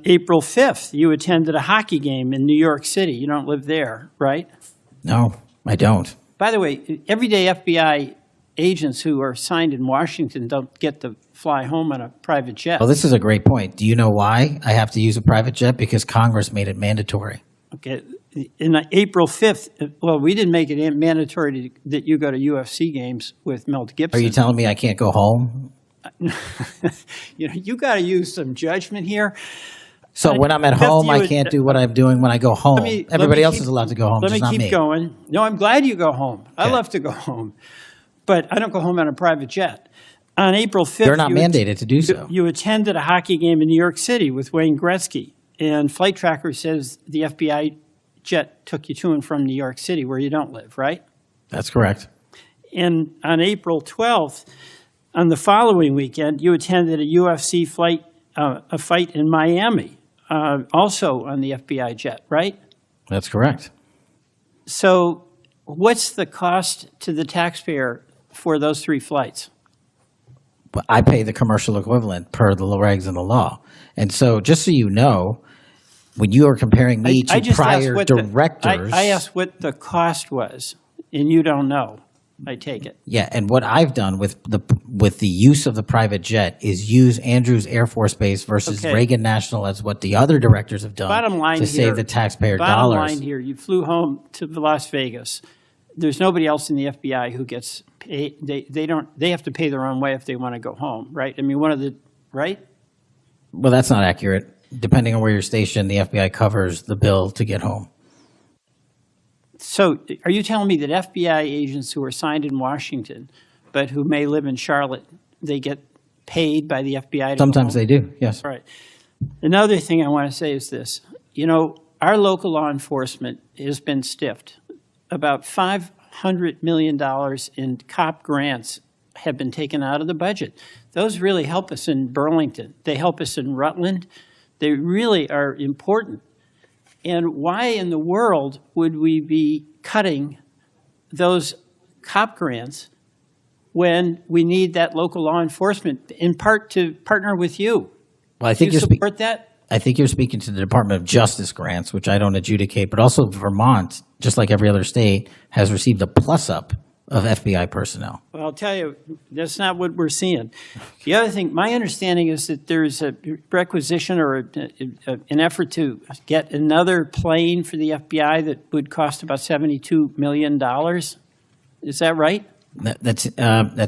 April 5th, you attended a hockey game in New York City. You don't live there, right? No, I don't. By the way, everyday FBI agents who are signed in Washington don't get to fly home on a private jet. Well, this is a great point. Do you know why I have to use a private jet? Because Congress made it mandatory. Okay. In April 5th, well, we didn't make it mandatory that you go to UFC games with Mel Gibson. Are you telling me I can't go home? You got to use some judgment here. So when I'm at home, I can't do what I'm doing when I go home. Everybody else is allowed to go home, just not me. Let me keep going. No, I'm glad you go home. I love to go home. But I don't go home on a private jet. On April 5th, they're not mandated to do so. You attended a hockey game in New York City with Wayne Gretzky. And Flight Tracker says the FBI jet took you to and from New York City, where you don't live, right? That's correct. And on April 12th, on the following weekend, you attended a UFC a fight in Miami, also on the FBI jet, right? That's correct. So what's the cost to the taxpayer for those 3 flights? I pay the commercial equivalent per the regs and the law. And so just so you know, when you are comparing me to prior directors... I asked what the cost was, and you don't know. I take it. Yeah, and what I've done with the use of the private jet is use Andrews Air Force Base versus Reagan National as what the other directors have done to save the taxpayer dollars. Bottom line here, you flew home to Las Vegas. There's nobody else in the FBI who gets paid. They have to pay their own way if they want to go home, right? I mean, right? Well, that's not accurate. Depending on where you're stationed, the FBI covers the bill to get home. So are you telling me that FBI agents who are signed in Washington, but who may live in Charlotte, they get paid by the FBI to Sometimes they do, yes. Right. Another thing I want to say is this. Our local law enforcement has been stiffed. About $500 million in cop grants have been taken out of the budget. Those really help us in Burlington. They help us in Rutland. They really are important. And why in the world would we be cutting those cop grants when we need that local law enforcement, in part to partner with you? Well, I think you support that? I think you're speaking to the Department of Justice grants, which I don't adjudicate, but also Vermont, just like every other state, has received a plus-up of FBI personnel. Well, I'll tell you, that's not what we're seeing. The other thing, my understanding is that there's a requisition or an effort to get another plane for the FBI that would cost about $72 million. Is that right? That's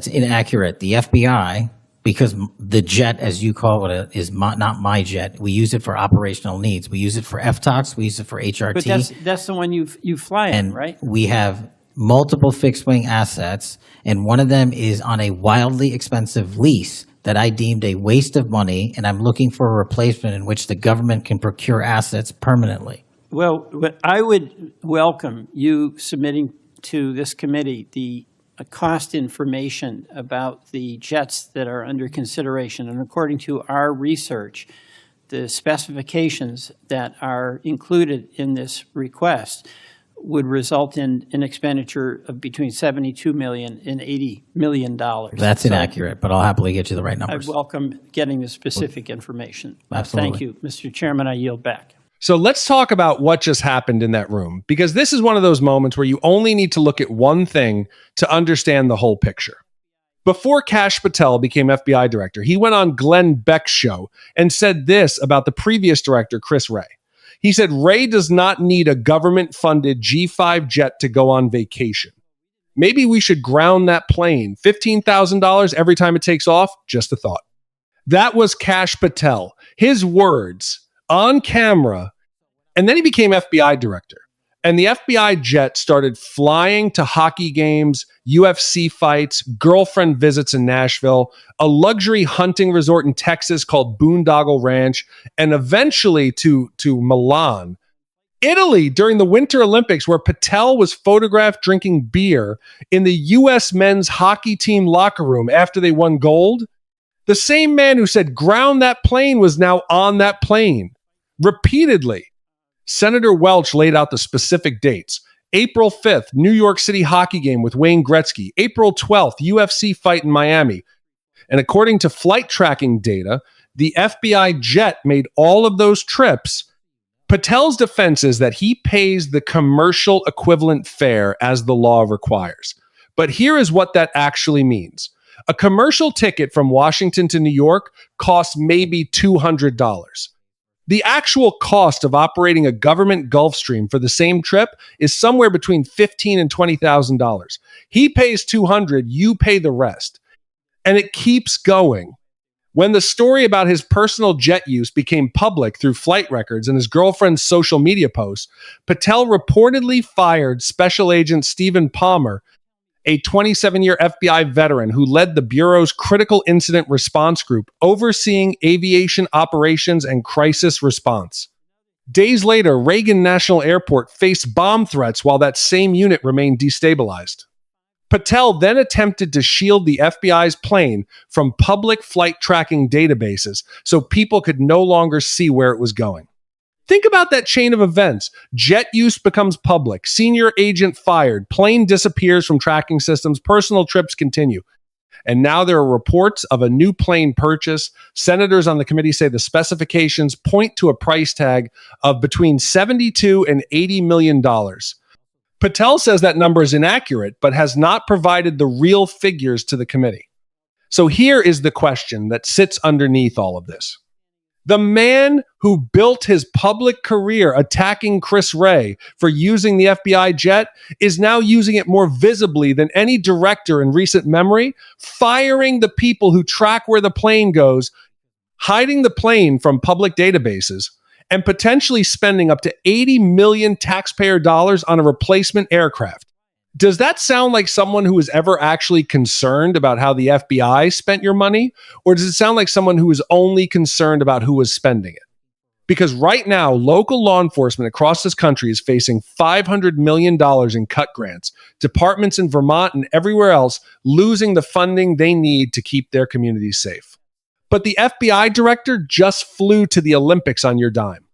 inaccurate. The FBI, because the jet, as you call it, is not my jet. We use it for operational needs. We use it for FTOX. We use it for HRT. But that's the one you fly in, right? We have multiple fixed-wing assets, and one of them is on a wildly expensive lease that I deemed a waste of money, and I'm looking for a replacement in which the government can procure assets permanently. Well, I would welcome you submitting to this committee the cost information about the jets that are under consideration. And according to our research, the specifications that are included in this request would result in an expenditure of between $72 million and $80 million. That's inaccurate, but I'll happily get you the right numbers. I welcome getting the specific information. Absolutely. Thank you, Mr. Chairman. I yield back. So let's talk about what just happened in that room, because this is one of those moments where you only need to look at one thing to understand the whole picture. Before Kash Patel became FBI director, he went on Glenn Beck's show and said this about the previous director, Chris Wray. He said, Wray does not need a government-funded G5 jet to go on vacation. Maybe we should ground that plane. $15,000 every time it takes off? Just a thought. That was Kash Patel. His words on camera. And then he became FBI director. And the FBI jet started flying to hockey games, UFC fights, girlfriend visits in Nashville, a luxury hunting resort in Texas called Boondoggle Ranch, and eventually to Milan, Italy during the Winter Olympics, where Patel was photographed drinking beer in the U.S. men's hockey team locker room after they won gold. The same man who said ground that plane was now on that plane. Repeatedly. Senator Welch laid out the specific dates. April 5th, New York City hockey game with Wayne Gretzky. April 12th, UFC fight in Miami. And according to flight tracking data, The FBI jet made all of those trips. Patel's defense is that he pays the commercial equivalent fare as the law requires. But here is what that actually means. A commercial ticket from Washington to New York costs maybe $200. The actual cost of operating a government Gulfstream for the same trip is somewhere between $15,000 and $20,000. He pays $200, you pay the rest. And it keeps going. When the story about his personal jet use became public through flight records and his girlfriend's social media posts, Patel reportedly fired Special Agent Stephen Palmer, a 27-year FBI veteran who led the Bureau's Critical Incident Response Group, overseeing aviation operations and crisis response. Days later, Reagan National Airport faced bomb threats while that same unit remained destabilized. Patel then attempted to shield the FBI's plane from public flight tracking databases so people could no longer see where it was going. Think about that chain of events. Jet use becomes public, senior agent fired, plane disappears from tracking systems, personal trips continue. And now there are reports of a new plane purchase. Senators on the committee say the specifications point to a price tag of between $72 and $80 million. Patel says that number is inaccurate, but has not provided the real figures to the committee. So here is the question that sits underneath all of this. The man who built his public career attacking Chris Wray for using the FBI jet is now using it more visibly than any director in recent memory, firing the people who track where the plane goes, hiding the plane from public databases, and potentially spending up to $80 million taxpayer dollars on a replacement aircraft. Does that sound like someone who was ever actually concerned about how the FBI spent your money? Or does it sound like someone who was only concerned about who was spending it? Because right now, local law enforcement across this country is facing $500 million in cut grants. Departments in Vermont and everywhere else losing the funding they need to keep their communities safe. But the FBI director just flew to the Olympics on your dime.